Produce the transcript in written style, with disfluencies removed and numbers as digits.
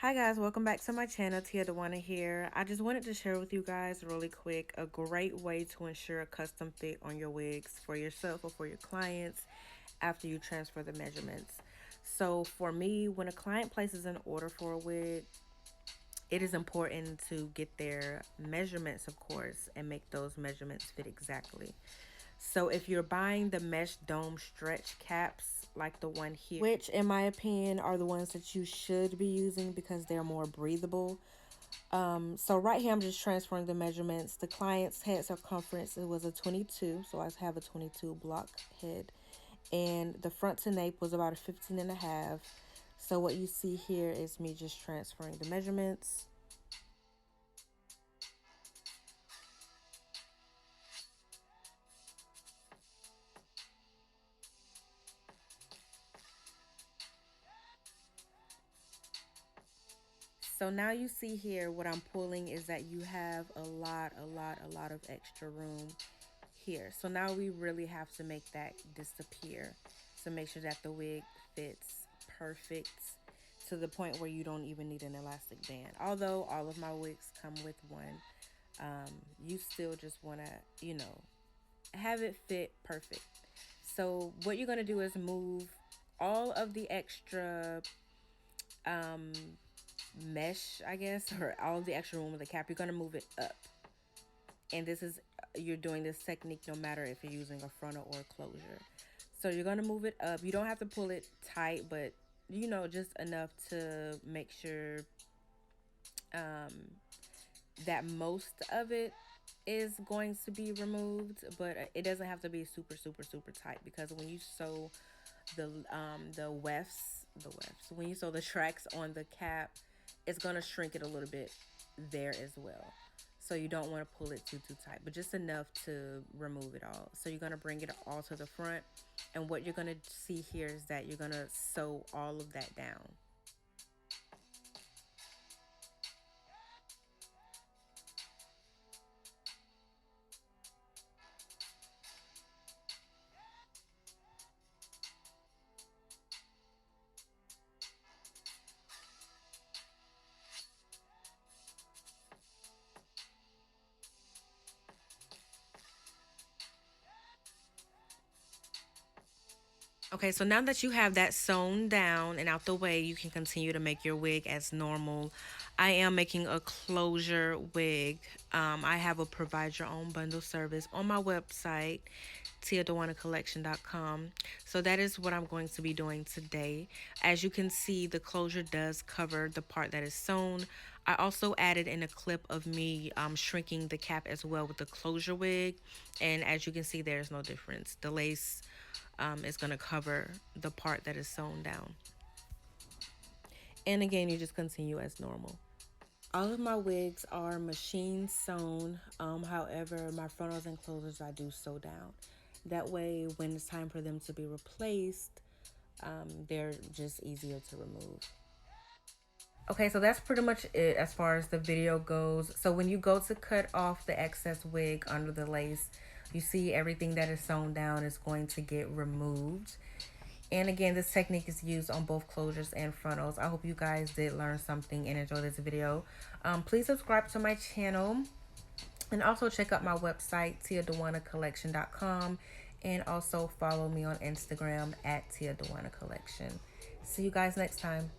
Hi guys, welcome back to my channel. Dwana here. I just wanted to share with you guys really quick a great way to ensure a custom fit on your wigs for yourself or for your clients after you transfer the measurements. So for me, when a client places an order for a wig, it is important to get their measurements, of course, and make those measurements fit exactly. So if you're buying the mesh dome stretch caps like the one here, which in my opinion are the ones that you should be using because they're more breathable. So right here I'm just transferring the measurements. The client's head circumference, it was a 22, so I have a 22 block head, and the front to nape was about a 15 and a half. So what you see here is me just transferring the measurements. So now you see here what I'm pulling is that you have a lot of extra room here. So now we really have to make that disappear to make sure that the wig fits perfect to the point where you don't even need an elastic band. Although all of my wigs come with one, you still just want to, have it fit perfect. So what you're going to do is move all of the extra um, mesh, I guess, or all of the extra room with the cap. You're going to move it up. And this is, you're doing this technique no matter if you're using a frontal or a closure. So you're going to move it up. You don't have to pull it tight, but just enough to make sure that most of it is going to be removed, but it doesn't have to be super tight, because when you sew the wefts, when you sew the tracks on the cap, it's going to shrink it a little bit there as well. So you don't want to pull it too tight, but just enough to remove it all. So you're going to bring it all to the front, and what you're going to see here is that you're going to sew all of that down. Okay, so now that you have that sewn down and out the way, you can continue to make your wig as normal. I am making a closure wig. I have a provide your own bundle service on my website, DwanaCollection.com. So that is what I'm going to be doing today. As you can see, the closure does cover the part that is sewn. I also added in a clip of me shrinking the cap as well with the closure wig. And as you can see, there's no difference. The lace is going to cover the part that is sewn down. And again, you just continue as normal. All of my wigs are machine sewn. However, my frontals and closures I do sew down. That way, when it's time for them to be replaced, they're just easier to remove. Okay, so that's pretty much it as far as the video goes. So when you go to cut off the excess wig under the lace, you see everything that is sewn down is going to get removed. And again, this technique is used on both closures and frontals. I hope you guys did learn something and enjoy this video. Please subscribe to my channel, and also check out my website, DwanaCollection.com, and also follow me on Instagram at Dwana Collection. See you guys next time.